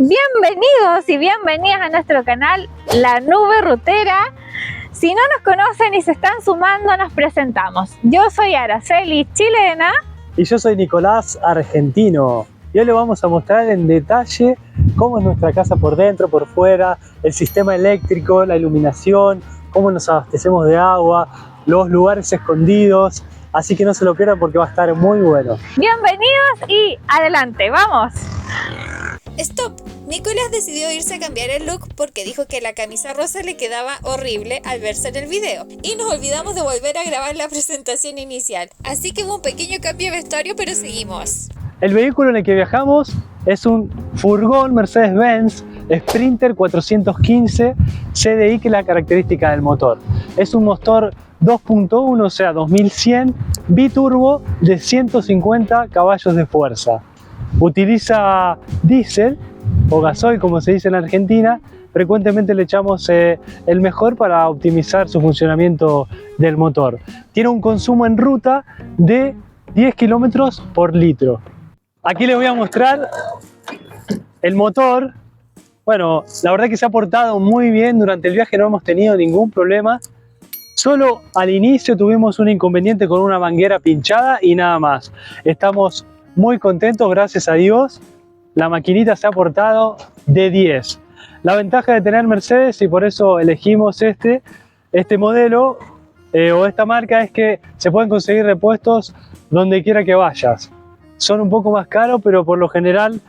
Bienvenidos y bienvenidas a nuestro canal La Nube Rutera. Si no nos conocen y se están sumando, nos presentamos. Yo soy Araceli, chilena. Y yo soy Nicolás, argentino. Y hoy les vamos a mostrar en detalle cómo es nuestra casa por dentro, por fuera, el sistema eléctrico, la iluminación, cómo nos abastecemos de agua, los lugares escondidos. Así que no se lo pierdan porque va a estar muy bueno. Bienvenidos y adelante, ¡vamos! ¡Stop! Nicolás decidió irse a cambiar el look porque dijo que la camisa rosa le quedaba horrible al verse en el video. Y nos olvidamos de volver a grabar la presentación inicial. Así que hubo un pequeño cambio de vestuario, pero seguimos. El vehículo en el que viajamos es un furgón Mercedes-Benz Sprinter 415 CDI, que es la característica del motor. Es un motor 2.1, o sea 2100, biturbo de 150 caballos de fuerza. Utiliza diésel o gasoil, como se dice en Argentina. Frecuentemente le echamos el mejor para optimizar su funcionamiento del motor. Tiene un consumo en ruta de 10 kilómetros por litro. Aquí les voy a mostrar el motor. Bueno, la verdad que se ha portado muy bien durante el viaje, no hemos tenido ningún problema. Solo al inicio tuvimos un inconveniente con una manguera pinchada y nada más. Estamos muy contentos, gracias a Dios. La maquinita se ha portado de 10. La ventaja de tener Mercedes, y por eso elegimos este modelo o esta marca, es que se pueden conseguir repuestos donde quiera que vayas. Son un poco más caros, pero por lo general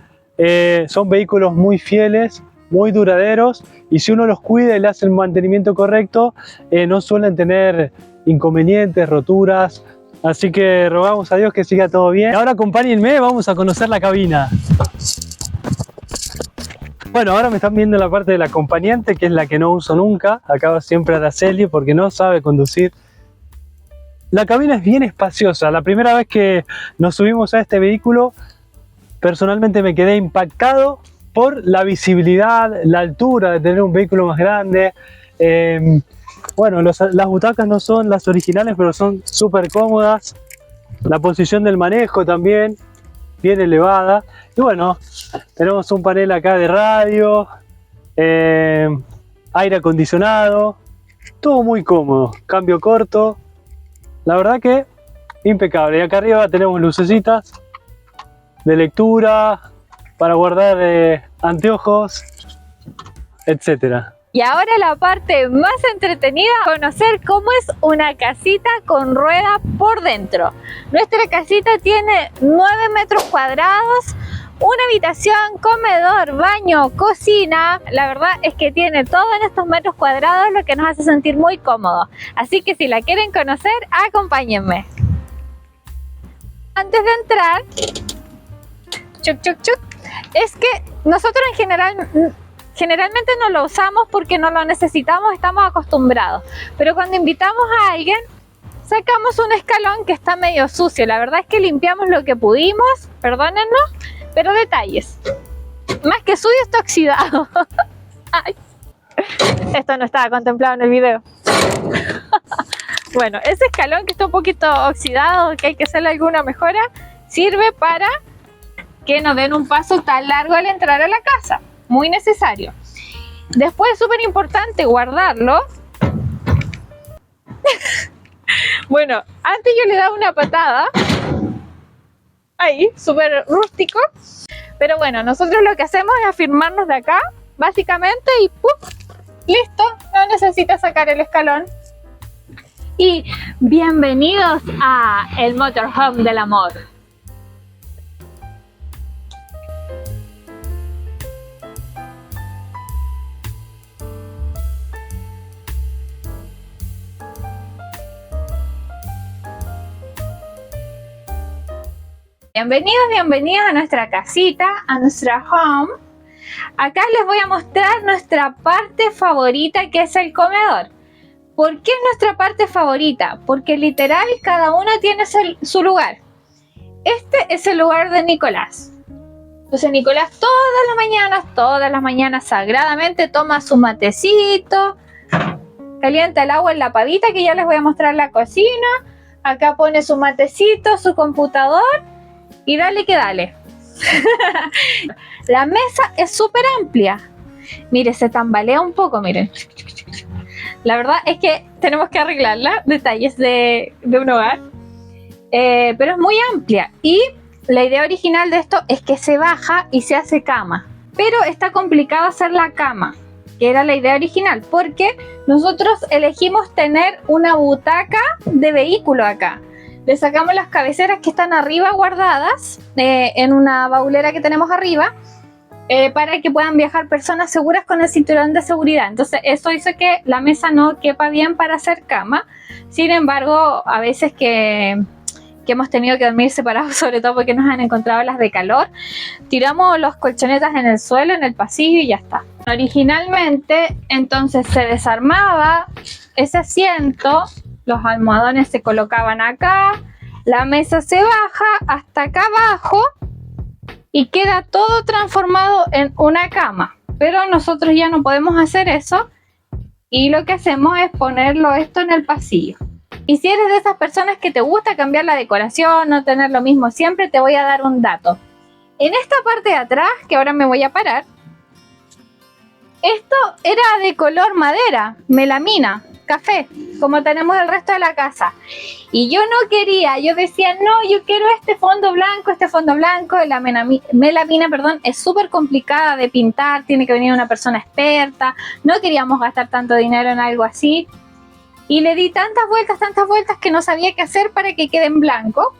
son vehículos muy fieles, muy duraderos, y si uno los cuida y le hace el mantenimiento correcto, no suelen tener inconvenientes, roturas. Así que rogamos a Dios que siga todo bien. Y ahora acompáñenme, vamos a conocer la cabina. Bueno, ahora me están viendo la parte del acompañante, que es la que no uso nunca. Acá va siempre Araceli porque no sabe conducir. La cabina es bien espaciosa. La primera vez que nos subimos a este vehículo, personalmente me quedé impactado por la visibilidad, la altura de tener un vehículo más grande. Bueno, las butacas no son las originales, pero son súper cómodas. La posición del manejo también, bien elevada. Y bueno, tenemos un panel acá de radio, aire acondicionado, todo muy cómodo, cambio corto. La verdad que impecable. Y acá arriba tenemos lucecitas de lectura para guardar anteojos, etcétera. Y ahora la parte más entretenida, conocer cómo es una casita con rueda por dentro. Nuestra casita tiene 9 metros cuadrados, una habitación, comedor, baño, cocina. La verdad es que tiene todo en estos metros cuadrados, lo que nos hace sentir muy cómodos. Así que si la quieren conocer, acompáñenme. Antes de entrar, es que nosotros generalmente no lo usamos porque no lo necesitamos, estamos acostumbrados. Pero cuando invitamos a alguien, sacamos un escalón que está medio sucio. La verdad es que limpiamos lo que pudimos, perdónennos, pero detalles. Más que sucio, está oxidado. Ay. Esto no estaba contemplado en el video. Bueno, ese escalón que está un poquito oxidado, que hay que hacerle alguna mejora, sirve para que no den un paso tan largo al entrar a la casa. Muy necesario. Después es súper importante guardarlo. Bueno, antes yo le daba una patada. Ahí, súper rústico. Pero bueno, nosotros lo que hacemos es afirmarnos de acá, básicamente, y ¡pum! Listo, no necesita sacar el escalón. Y bienvenidos a el Motorhome del Amor. Bienvenidos a nuestra casita, a nuestra home. Acá les voy a mostrar nuestra parte favorita, que es el comedor. ¿Por qué es nuestra parte favorita? Porque literal cada uno tiene su lugar. Este es el lugar de Nicolás. Entonces Nicolás todas las mañanas sagradamente toma su matecito, calienta el agua en la pavita, que ya les voy a mostrar la cocina. Acá pone su matecito, su computador y dale que dale. La mesa es súper amplia. Mire, se tambalea un poco, miren. La verdad es que tenemos que arreglarla, detalles de un hogar. Pero es muy amplia y la idea original de esto es que se baja y se hace cama. Pero está complicado hacer la cama, que era la idea original, porque nosotros elegimos tener una butaca de vehículo acá. Le sacamos las cabeceras que están arriba guardadas en una baulera que tenemos arriba, para que puedan viajar personas seguras con el cinturón de seguridad. Entonces eso hizo que la mesa no quepa bien para hacer cama. Sin embargo, a veces que hemos tenido que dormir separados, sobre todo porque nos han encontrado las de calor, tiramos los colchonetas en el suelo, en el pasillo y ya está. Originalmente entonces se desarmaba ese asiento, los almohadones se colocaban acá, la mesa se baja hasta acá abajo y queda todo transformado en una cama. Pero nosotros ya no podemos hacer eso y lo que hacemos es ponerlo esto en el pasillo. Y si eres de esas personas que te gusta cambiar la decoración, no tener lo mismo siempre, te voy a dar un dato. En esta parte de atrás, que ahora me voy a parar, esto era de color madera, melamina, café, como tenemos el resto de la casa. Y yo no quería, yo decía, no, yo quiero este fondo blanco. La melamina, es súper complicada de pintar, tiene que venir una persona experta, no queríamos gastar tanto dinero en algo así. Y le di tantas vueltas que no sabía qué hacer para que quede en blanco.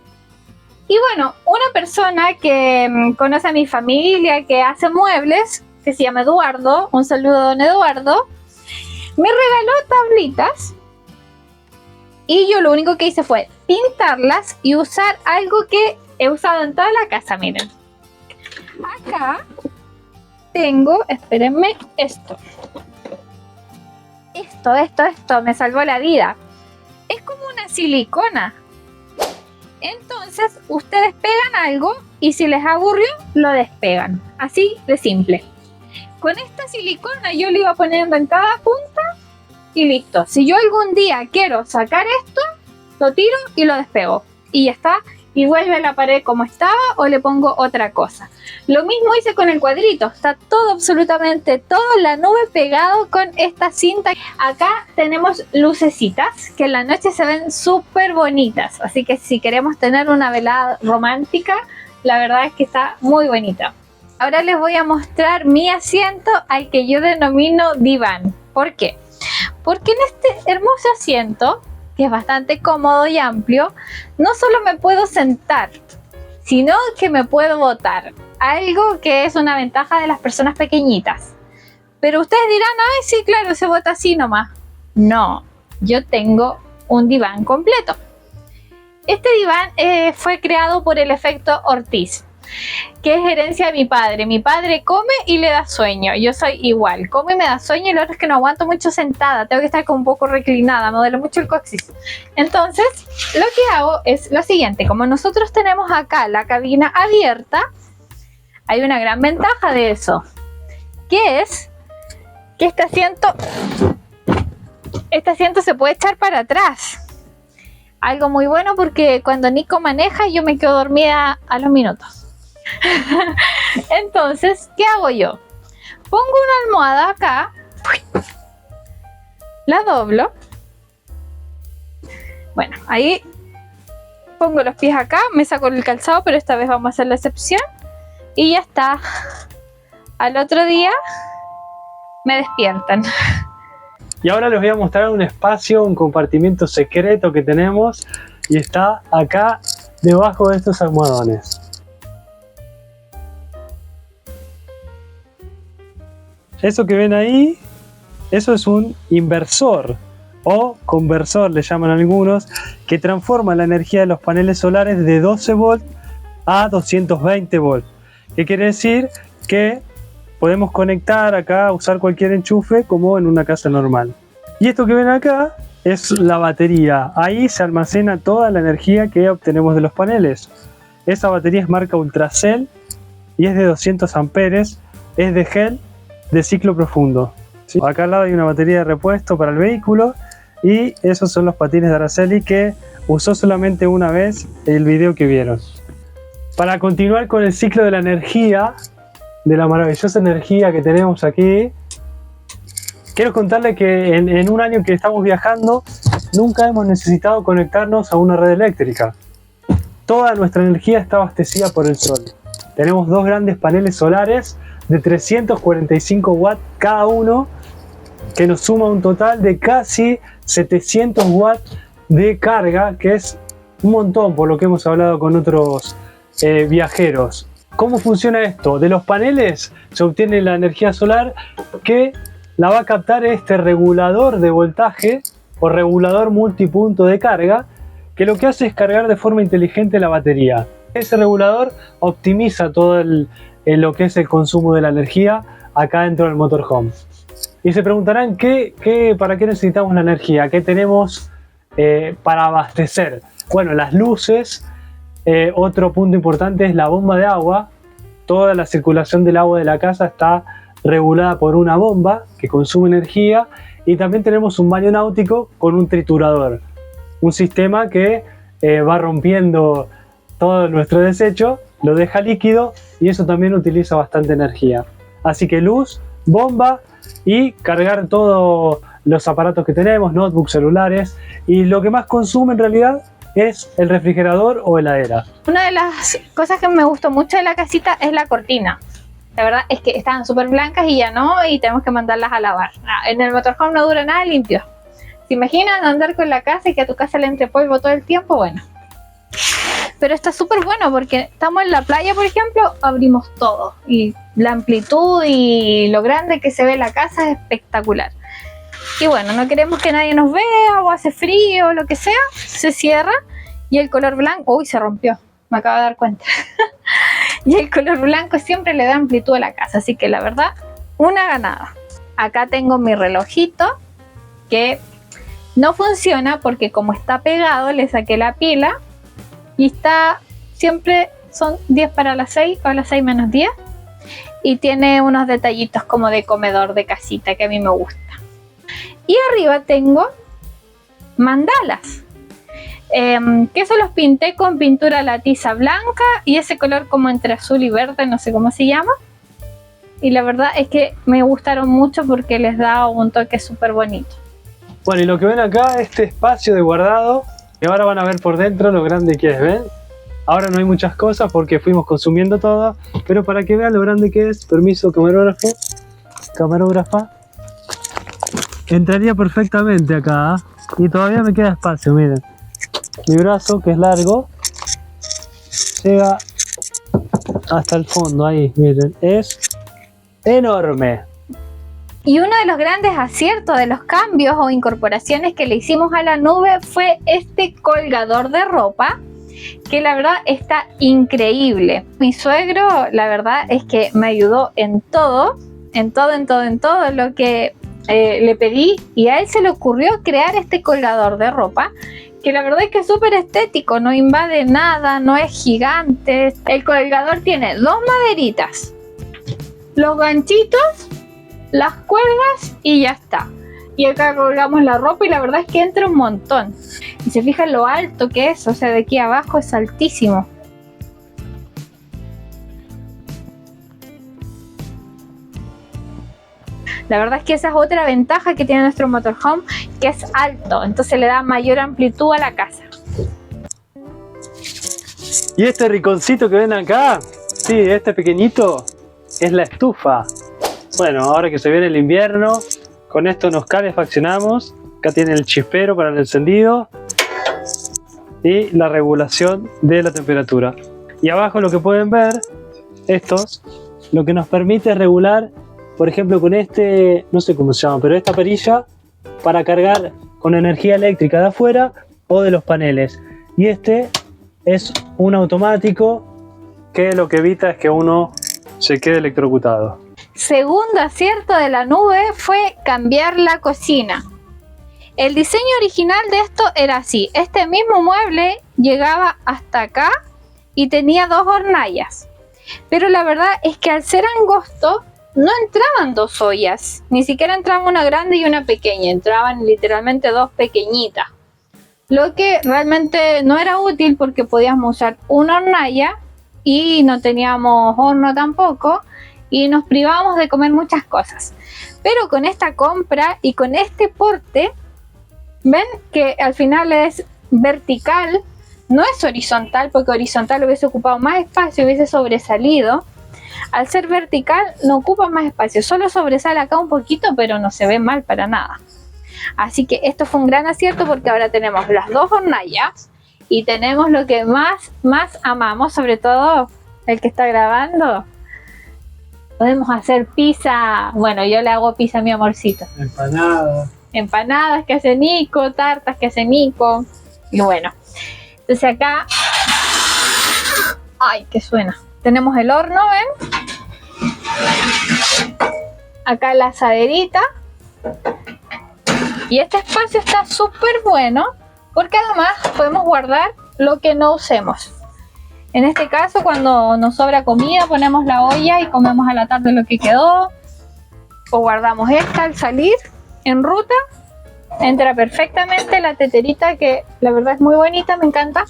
Y bueno, una persona que conoce a mi familia, que hace muebles, que se llama Eduardo, un saludo a don Eduardo, me regaló tablitas. Y yo lo único que hice fue pintarlas y usar algo que he usado en toda la casa, miren. Acá tengo, espérenme, esto me salvó la vida. Es como una silicona. Entonces ustedes pegan algo y si les aburrió, lo despegan. Así de simple. Con esta silicona yo le iba poniendo en cada punta y listo. Si yo algún día quiero sacar esto, lo tiro y lo despego. Y ya está. Y vuelve a la pared como estaba o le pongo otra cosa. Lo mismo hice con el cuadrito. Está todo, absolutamente todo, la nube pegado con esta cinta. Acá tenemos lucecitas que en la noche se ven súper bonitas. Así que si queremos tener una velada romántica, la verdad es que está muy bonita. Ahora les voy a mostrar mi asiento al que yo denomino diván. ¿Por qué? Porque en este hermoso asiento, que es bastante cómodo y amplio, no solo me puedo sentar, sino que me puedo botar. Algo que es una ventaja de las personas pequeñitas. Pero ustedes dirán, ay, sí, claro, se bota así nomás. No, yo tengo un diván completo. Este diván fue creado por el efecto Ortiz, que es herencia de mi padre. Mi padre come y le da sueño. Yo soy igual, come y me da sueño, y lo otro es que no aguanto mucho sentada, tengo que estar como un poco reclinada, me duele mucho el coxis. Entonces, lo que hago es lo siguiente: como nosotros tenemos acá la cabina abierta, hay una gran ventaja de eso, que es que este asiento se puede echar para atrás. Algo muy bueno porque cuando Nico maneja yo me quedo dormida a los minutos. Entonces, ¿qué hago yo? Pongo una almohada acá, la doblo. Bueno, ahí pongo los pies acá, me saco el calzado, pero esta vez vamos a hacer la excepción. Y ya está. Al otro día me despiertan. Y ahora les voy a mostrar un espacio, un compartimiento secreto que tenemos, y está acá debajo de estos almohadones. Eso que ven ahí, eso es un inversor o conversor, le llaman algunos, que transforma la energía de los paneles solares de 12 volts a 220 volts. ¿Qué quiere decir? Que podemos conectar acá, usar cualquier enchufe como en una casa normal. Y esto que ven acá es la batería. Ahí se almacena toda la energía que obtenemos de los paneles. Esa batería es marca Ultracell y es de 200 amperes, es de gel de ciclo profundo. ¿Sí? Acá al lado hay una batería de repuesto para el vehículo, y esos son los patines de Araceli que usó solamente una vez el video que vieron. Para continuar con el ciclo de la energía, de la maravillosa energía que tenemos aquí, quiero contarle que en un año que estamos viajando, nunca hemos necesitado conectarnos a una red eléctrica. Toda nuestra energía está abastecida por el sol. Tenemos dos grandes paneles solares de 345 watts cada uno, que nos suma un total de casi 700 watts de carga, que es un montón por lo que hemos hablado con otros viajeros. ¿Cómo funciona esto? De los paneles se obtiene la energía solar que la va a captar este regulador de voltaje o regulador multipunto de carga, que lo que hace es cargar de forma inteligente la batería. Ese regulador optimiza todo lo que es el consumo de la energía acá dentro del motorhome. Y se preguntarán ¿para qué necesitamos la energía? ¿Qué tenemos para abastecer? Bueno, las luces. Otro punto importante es la bomba de agua. Toda la circulación del agua de la casa está regulada por una bomba que consume energía, y también tenemos un baño náutico con un triturador, un sistema que va rompiendo todo nuestro desecho, lo deja líquido, y eso también utiliza bastante energía. Así que luz, bomba y cargar todos los aparatos que tenemos, notebooks, celulares, y lo que más consume en realidad es el refrigerador o heladera. Una de las cosas que me gustó mucho de la casita es la cortina. La verdad es que estaban súper blancas y ya no, y tenemos que mandarlas a lavar. En el motorhome no dura nada limpio. ¿Se imaginan andar con la casa y que a tu casa le entre polvo todo el tiempo? Bueno. Pero está súper bueno porque estamos en la playa, por ejemplo, abrimos todo. Y la amplitud y lo grande que se ve la casa es espectacular. Y bueno, no queremos que nadie nos vea o hace frío o lo que sea, se cierra, y el color blanco, uy, se rompió, me acabo de dar cuenta. Y el color blanco siempre le da amplitud a la casa, así que la verdad, una ganada. Acá tengo mi relojito que no funciona porque como está pegado le saqué la pila y está siempre, son 10 para las 6 o las 6 menos 10, y tiene unos detallitos como de comedor de casita que a mí me gusta. Y arriba tengo mandalas, que eso los pinté con pintura la tiza blanca y ese color como entre azul y verde, no sé cómo se llama. Y la verdad es que me gustaron mucho porque les da un toque súper bonito. Bueno, y lo que ven acá, este espacio de guardado, que ahora van a ver por dentro lo grande que es, ¿ven? Ahora no hay muchas cosas porque fuimos consumiendo todo, pero para que vean lo grande que es, permiso camarógrafo, camarógrafa, entraría perfectamente acá, ¿eh? Y todavía me queda espacio, miren. Mi brazo, que es largo, llega hasta el fondo, ahí, miren, es enorme. Y uno de los grandes aciertos de los cambios o incorporaciones que le hicimos a la nube fue este colgador de ropa, que la verdad está increíble. Mi suegro, la verdad es que me ayudó en todo lo que le pedí, y a él se le ocurrió crear este colgador de ropa, que la verdad es que es súper estético, no invade nada, no es gigante. El colgador tiene dos maderitas, los ganchitos, las cuerdas y ya está. Y acá colgamos la ropa y la verdad es que entra un montón. Y se fijan lo alto que es, o sea, de aquí abajo es altísimo. La verdad es que esa es otra ventaja que tiene nuestro motorhome, que es alto, entonces le da mayor amplitud a la casa. Y este rinconcito que ven acá, sí, este pequeñito, es la estufa. Bueno, ahora que se viene el invierno, con esto nos calefaccionamos. Acá tiene el chispero para el encendido y la regulación de la temperatura. Y abajo lo que pueden ver, estos, lo que nos permite regular, por ejemplo, con este, no sé cómo se llama, pero esta perilla para cargar con energía eléctrica de afuera o de los paneles. Y este es un automático que lo que evita es que uno se quede electrocutado. Segundo acierto de la nube fue cambiar la cocina. El diseño original de esto era así. Este mismo mueble llegaba hasta acá y tenía dos hornallas. Pero la verdad es que al ser angosto no entraban dos ollas. Ni siquiera entraba una grande y una pequeña. Entraban literalmente dos pequeñitas. Lo que realmente no era útil porque podíamos usar una hornalla y no teníamos horno tampoco y nos privábamos de comer muchas cosas. Pero con esta compra y con este porte, ven que al final es vertical, no es horizontal, porque horizontal hubiese ocupado más espacio, hubiese sobresalido. Al ser vertical no ocupa más espacio, solo sobresale acá un poquito, pero no se ve mal para nada. Así que esto fue un gran acierto porque ahora tenemos las dos hornallas y tenemos lo que más amamos, sobre todo el que está grabando. Podemos hacer pizza, bueno, yo le hago pizza a mi amorcito. Empanadas que hace Nico, tartas que hace Nico. Y bueno, entonces acá, ay, que suena. Tenemos el horno, ¿ven? Acá la asaderita. Y este espacio está súper bueno porque además podemos guardar lo que no usemos. En este caso, cuando nos sobra comida, ponemos la olla y comemos a la tarde lo que quedó. O guardamos esta al salir en ruta. Entra perfectamente la teterita, que la verdad es muy bonita, me encanta.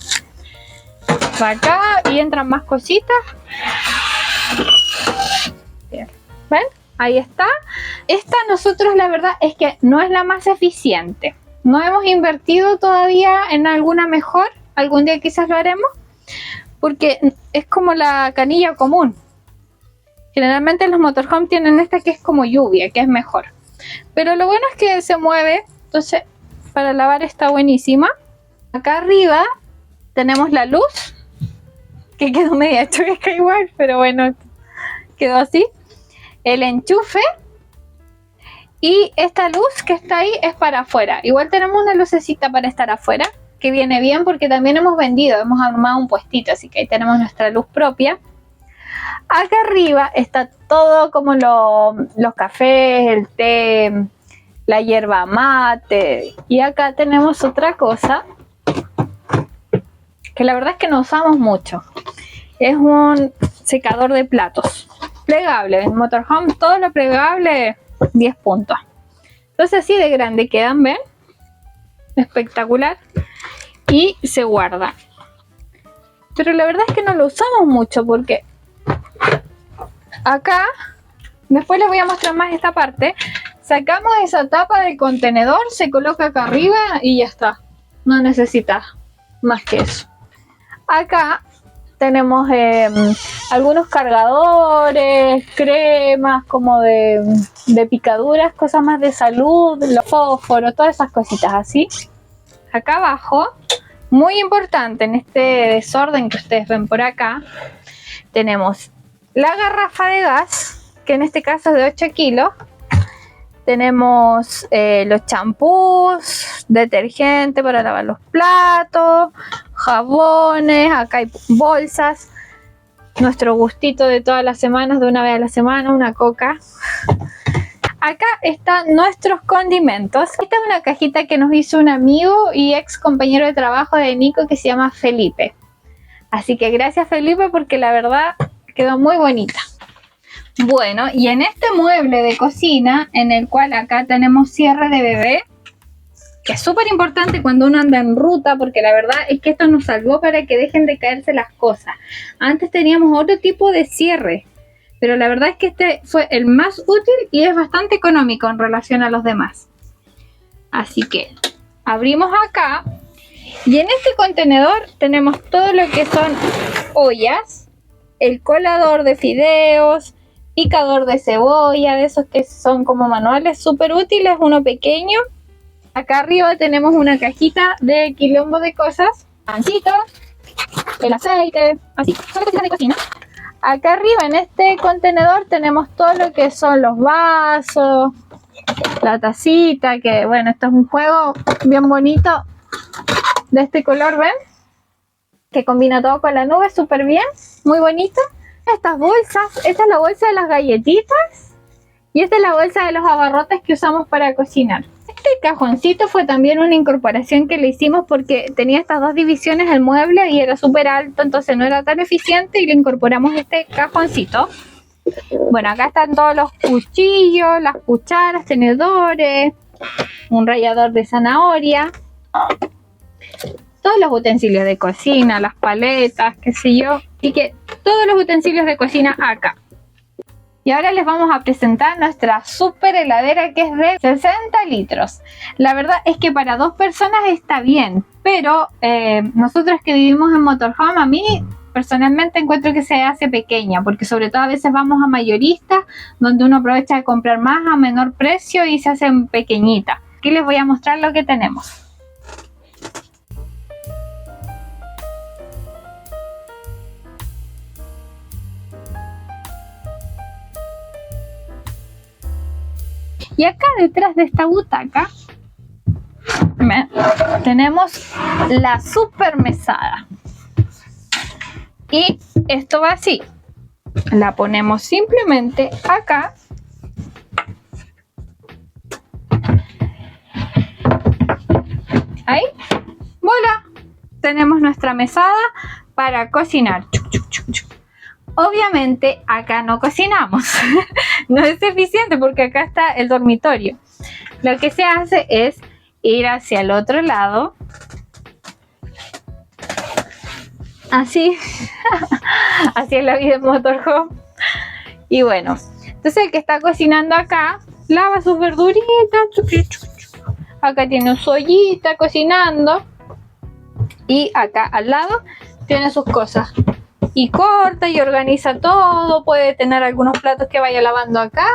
Va acá y entran más cositas. Bien. ¿Ven? Ahí está. Esta nosotros la verdad es que no es la más eficiente. No hemos invertido todavía en alguna mejor. Algún día quizás lo haremos. Porque es como la canilla común. Generalmente los motorhome tienen esta que es como lluvia, que es mejor. Pero lo bueno es que se mueve. Entonces para lavar está buenísima. Acá arriba tenemos la luz. Que quedó media chueca igual, pero bueno, quedó así. El enchufe. Y esta luz que está ahí es para afuera. Igual tenemos una lucecita para estar afuera, que viene bien porque también hemos armado un puestito, así que ahí tenemos nuestra luz propia. Acá arriba está todo como los cafés, el té, la yerba mate. Y acá tenemos otra cosa que la verdad es que no usamos mucho. Es un secador de platos plegable. En motorhome todo lo plegable 10 puntos. Entonces así de grande quedan, ¿ven? Espectacular. Y se guarda. Pero la verdad es que no lo usamos mucho porque acá, después les voy a mostrar más esta parte. Sacamos esa tapa del contenedor, se coloca acá arriba y ya está. No necesita más que eso. Acá tenemos algunos cargadores, cremas como de picaduras, cosas más de salud, los fósforos, todas esas cositas así. Acá abajo, muy importante en este desorden que ustedes ven por acá, tenemos la garrafa de gas, que en este caso es de 8 kilos. Tenemos los champús, detergente para lavar los platos, jabones, acá hay bolsas, nuestro gustito de todas las semanas, de una vez a la semana, una coca. Acá están nuestros condimentos. Esta es una cajita que nos hizo un amigo y ex compañero de trabajo de Nico que se llama Felipe. Así que gracias Felipe porque la verdad quedó muy bonita. Bueno, y en este mueble de cocina, en el cual acá tenemos cierre de bebé, que es súper importante cuando uno anda en ruta, porque la verdad es que esto nos salvó para que dejen de caerse las cosas. Antes teníamos otro tipo de cierre, pero la verdad es que este fue el más útil y es bastante económico en relación a los demás. Así que abrimos acá y en este contenedor tenemos todo lo que son ollas, el colador de fideos, picador de cebolla, de esos que son como manuales, súper útiles, uno pequeño. Acá arriba tenemos una cajita de quilombo de cosas, pancito, el aceite, así, son cositas de cocina. Acá arriba en este contenedor tenemos todo lo que son los vasos, la tacita, que bueno, esto es un juego bien bonito de este color, ¿ven? Que combina todo con la nube súper bien, muy bonito. Estas bolsas, esta es la bolsa de las galletitas y esta es la bolsa de los abarrotes que usamos para cocinar. Este cajoncito fue también una incorporación que le hicimos porque tenía estas dos divisiones el mueble y era súper alto, entonces no era tan eficiente y le incorporamos este cajoncito. Bueno, acá están todos los cuchillos, las cucharas, tenedores, un rallador de zanahoria, todos los utensilios de cocina, las paletas, qué sé yo, y que todos los utensilios de cocina acá. Y ahora les vamos a presentar nuestra super heladera que es de 60 litros. La verdad es que para 2 personas está bien, pero nosotros que vivimos en motorhome, a mí personalmente encuentro que se hace pequeña, porque sobre todo a veces vamos a mayoristas, donde uno aprovecha de comprar más a menor precio y se hacen pequeñitas. Aquí les voy a mostrar lo que tenemos. Y acá detrás de esta butaca tenemos la super mesada. Y esto va así. La ponemos simplemente acá. Ahí. ¡Voilà! Tenemos nuestra mesada para cocinar. Obviamente acá no cocinamos, no es eficiente porque acá está el dormitorio. Lo que se hace es ir hacia el otro lado, así, así es la vida en motorhome. Y bueno, entonces el que está cocinando acá lava sus verduritas, acá tiene su ollita cocinando y acá al lado tiene sus cosas. Y corta y organiza todo, puede tener algunos platos que vaya lavando acá,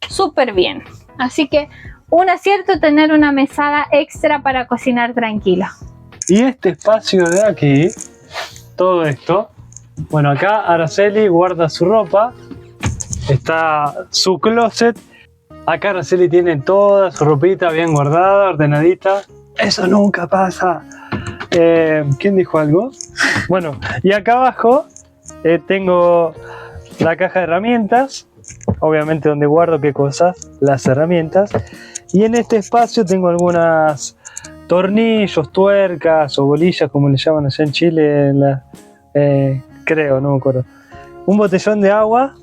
súper bien. Así que un acierto tener una mesada extra para cocinar tranquila. Y este espacio de aquí, todo esto, bueno, acá Araceli guarda su ropa, está su closet, acá Araceli tiene toda su ropita bien guardada, ordenadita, eso nunca pasa. ¿Quién dijo algo? Bueno, y acá abajo tengo la caja de herramientas, obviamente donde guardo qué cosas, las herramientas. Y en este espacio tengo algunas tornillos, tuercas o bolillas, como le llaman allá en Chile, creo, no me acuerdo. Un botellón de agua,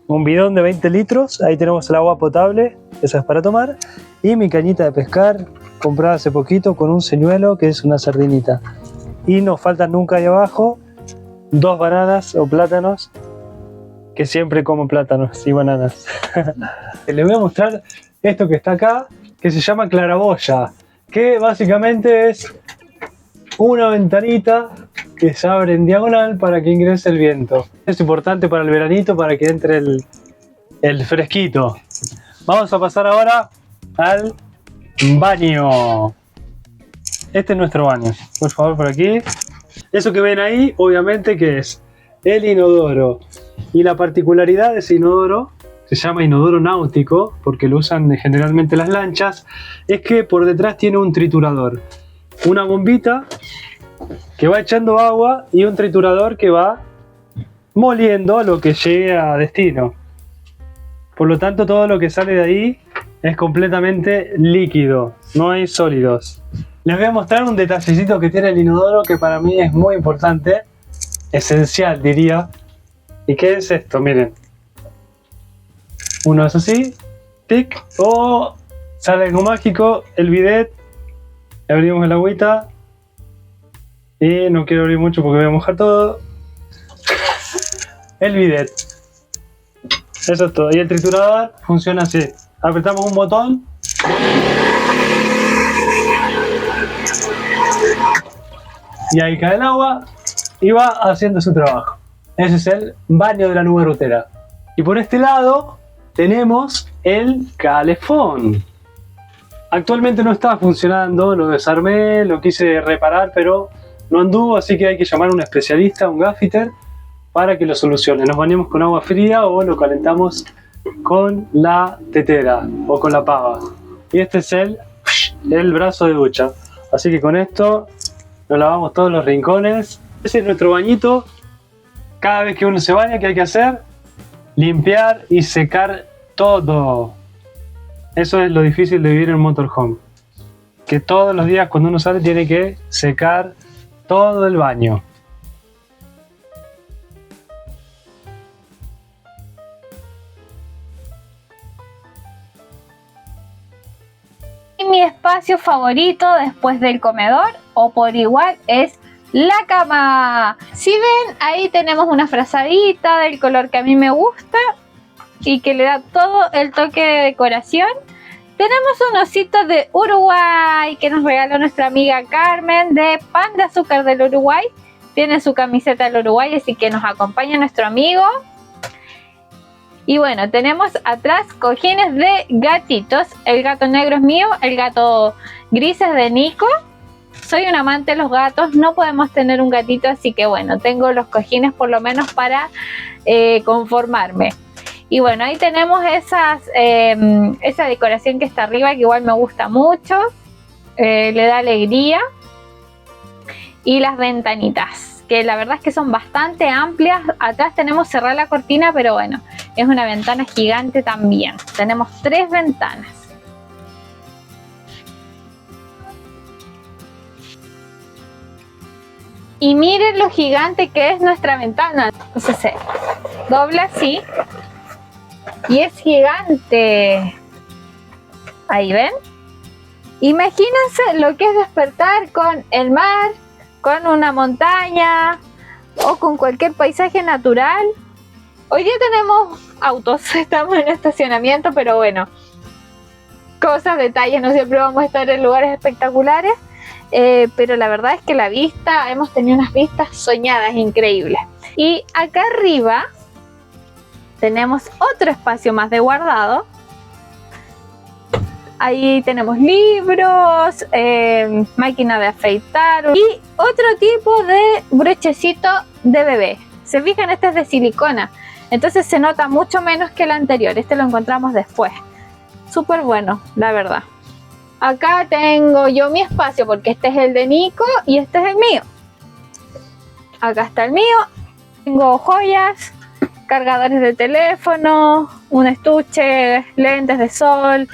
un bidón de 20 litros, ahí tenemos el agua potable, esa es para tomar, y mi cañita de pescar, comprada hace poquito con un señuelo que es una sardinita. Y nos faltan nunca ahí abajo 2 bananas o plátanos, que siempre como plátanos y bananas. Les voy a mostrar esto que está acá, que se llama claraboya, que básicamente es una ventanita que se abre en diagonal para que ingrese el viento. Es importante para el veranito, para que entre el fresquito. Vamos a pasar ahora al baño. Este es nuestro baño. Por favor, por aquí. Eso que ven ahí, obviamente que es el inodoro. Y la particularidad de ese inodoro, se llama inodoro náutico, porque lo usan generalmente las lanchas, es que por detrás tiene un triturador. Una bombita que va echando agua y un triturador que va moliendo lo que llegue a destino. Por lo tanto, todo lo que sale de ahí es completamente líquido, no hay sólidos. Les voy a mostrar un detallecito que tiene el inodoro que para mí es muy importante, esencial diría. ¿Y qué es esto? Miren. Uno es así, tic, o sale algo mágico, el bidet, abrimos el agüita y no quiero abrir mucho porque voy a mojar todo. El bidet. Eso es todo. Y el triturador funciona así. Apretamos un botón y ahí cae el agua y va haciendo su trabajo. Ese es el baño de la nube rutera. Y por este lado tenemos el calefón. Actualmente no está funcionando, lo desarmé, lo quise reparar, pero no anduvo, así que hay que llamar a un especialista, un gaffiter, para que lo solucione. Nos bañamos con agua fría o lo calentamos con la tetera o con la pava. Y este es el brazo de ducha. Así que con esto nos lavamos todos los rincones. Ese es nuestro bañito. Cada vez que uno se baña, ¿qué hay que hacer? Limpiar y secar todo. Eso es lo difícil de vivir en motorhome. Que todos los días cuando uno sale tiene que secar todo el baño. Y mi espacio favorito después del comedor o por igual es la cama. Si ven, ahí tenemos una frazadita del color que a mí me gusta y que le da todo el toque de decoración. Tenemos un osito de Uruguay que nos regaló nuestra amiga Carmen de Pan de Azúcar del Uruguay. Tiene su camiseta del Uruguay, así que nos acompaña nuestro amigo. Y bueno, tenemos atrás cojines de gatitos. El gato negro es mío, el gato gris es de Nico. Soy un amante de los gatos, no podemos tener un gatito, así que bueno, tengo los cojines por lo menos para conformarme. Y bueno, ahí tenemos esa decoración que está arriba, que igual me gusta mucho, le da alegría. Y las ventanitas, que la verdad es que son bastante amplias. Atrás tenemos cerrada la cortina, pero bueno, es una ventana gigante también. Tenemos 3 ventanas. Y miren lo gigante que es nuestra ventana. Entonces se dobla así. Y es gigante. Ahí ven. Imagínense lo que es despertar con el mar, con una montaña o con cualquier paisaje natural. Hoy día tenemos autos, estamos en estacionamiento, pero bueno, cosas, detalles, no siempre vamos a estar en lugares espectaculares, pero la verdad es que la vista, hemos tenido unas vistas soñadas increíbles. Y acá arriba tenemos otro espacio más de guardado. Ahí tenemos libros, máquina de afeitar y otro tipo de brochecito de bebé. Se fijan, este es de silicona, entonces se nota mucho menos que el anterior. Este lo encontramos después. Súper bueno, la verdad. Acá tengo yo mi espacio porque este es el de Nico y este es el mío. Acá está el mío. Tengo joyas, cargadores de teléfono, un estuche, lentes de sol,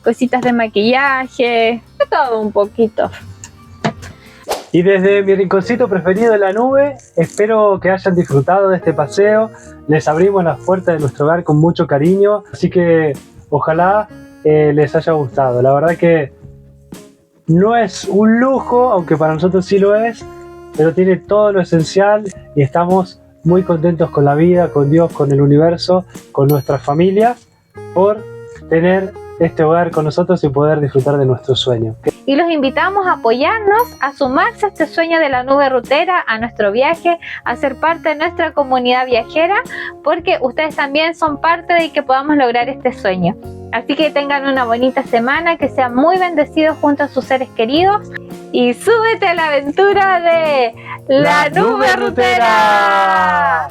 cositas de maquillaje, de todo un poquito. Y desde mi rinconcito preferido de la nube, espero que hayan disfrutado de este paseo. Les abrimos las puertas de nuestro hogar con mucho cariño, así que ojalá les haya gustado. La verdad que no es un lujo, aunque para nosotros sí lo es, pero tiene todo lo esencial y estamos muy contentos con la vida, con Dios, con el universo, con nuestras familias, por tener este hogar con nosotros y poder disfrutar de nuestro sueño. Y los invitamos a apoyarnos, a sumarse a este sueño de la nube rutera, a nuestro viaje, a ser parte de nuestra comunidad viajera, porque ustedes también son parte de que podamos lograr este sueño. Así que tengan una bonita semana, que sean muy bendecidos junto a sus seres queridos y súbete a la aventura de la nube rutera.